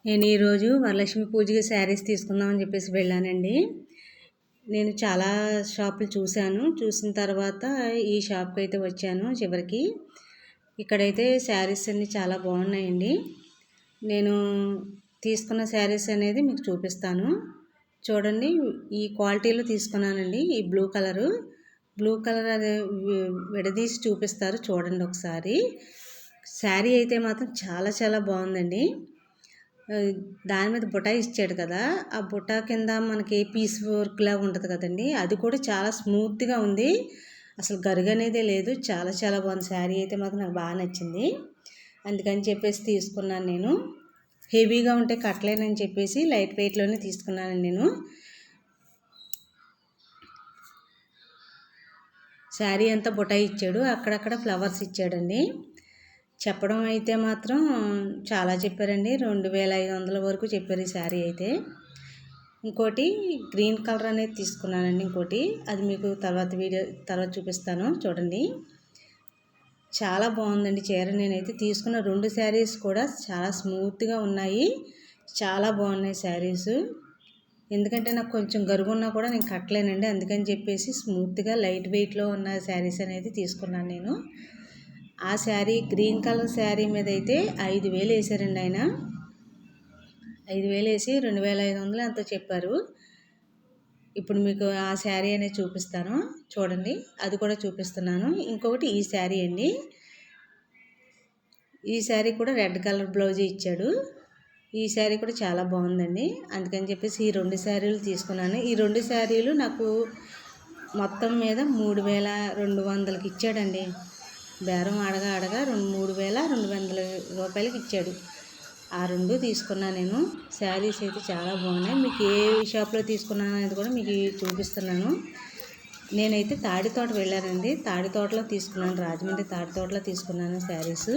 నేను ఈరోజు వరలక్ష్మి పూజకి శారీస్ తీసుకుందామని చెప్పేసి వెళ్ళానండి. నేను చాలా షాపులు చూసిన తర్వాత ఈ షాప్కి అయితే వచ్చాను. చివరికి ఇక్కడైతే శారీస్ అన్నీ చాలా బాగున్నాయండి. నేను తీసుకున్న శారీస్ అనేది మీకు చూపిస్తాను చూడండి. ఈ క్వాలిటీలో తీసుకున్నానండి. ఈ బ్లూ కలర్ అదే విడదీసి చూపిస్తారు చూడండి ఒకసారి. శారీ అయితే మాత్రం చాలా చాలా బాగుందండి. దాని మీద బుట్ట ఇచ్చాడు కదా, ఆ బుట్ట కింద మనకి పీస్ వర్క్ లాగా ఉంటుంది కదండి, అది కూడా చాలా స్మూత్గా ఉంది. అసలు గరుగు అనేదే లేదు. చాలా చాలా బాగుంది. శారీ అయితే మాత్రం నాకు బాగా నచ్చింది. అందుకని చెప్పేసి తీసుకున్నాను. నేను హెవీగా ఉంటే కట్టలేనని చెప్పేసి లైట్ వెయిట్లోనే తీసుకున్నాను. నేను శారీ అంతా బుట్ట ఇచ్చాడు, అక్కడక్కడ ఫ్లవర్స్ ఇచ్చాడండి. చెప్పడం అయితే మాత్రం చాలా చెప్పారండి. 2500 వరకు చెప్పారు ఈ శారీ అయితే. ఇంకోటి గ్రీన్ కలర్ అనేది తీసుకున్నానండి. ఇంకోటి అది మీకు తర్వాత చూపిస్తాను చూడండి. చాలా బాగుందండి చీర. నేనైతే తీసుకున్న 2 శారీస్ కూడా చాలా స్మూత్గా ఉన్నాయి. చాలా బాగున్నాయి శారీస్. ఎందుకంటే నాకు కొంచెం గరుగున్నా కూడా నేను కట్టలేనండి. అందుకని చెప్పేసి స్మూత్గా లైట్ వెయిట్లో ఉన్న శారీస్ అనేది తీసుకున్నాను నేను. ఆ శారీ గ్రీన్ కలర్ శారీ మీద అయితే 5000 వేసారండి ఆయన. 5000 వేసి 2500 ఎంతో చెప్పారు. ఇప్పుడు మీకు ఆ శారీ అనేది చూపిస్తాను చూడండి. అది కూడా చూపిస్తున్నాను. ఇంకొకటి ఈ శారీ అండి. ఈ శారీ కూడా రెడ్ కలర్ బ్లౌజ్ ఇచ్చాడు. ఈ శారీ కూడా చాలా బాగుందండి. అందుకని చెప్పేసి ఈ 2 శారీలు తీసుకున్నాను. ఈ 2 శారీలు నాకు మొత్తం మీద 3200కి ఇచ్చాడండి. బేరం అడగా 3200 రూపాయలకి ఇచ్చాడు. ఆ 2 తీసుకున్నాను నేను. శారీస్ అయితే చాలా బాగున్నాయి. మీకు ఏ షాప్లో తీసుకున్నాను అనేది కూడా మీకు చూపిస్తున్నాను. నేనైతే తాడితోట వెళ్ళానండి. తాడితోటలో తీసుకున్నాను. రాజమండ్రి తాడితోటలో తీసుకున్నాను శారీస్.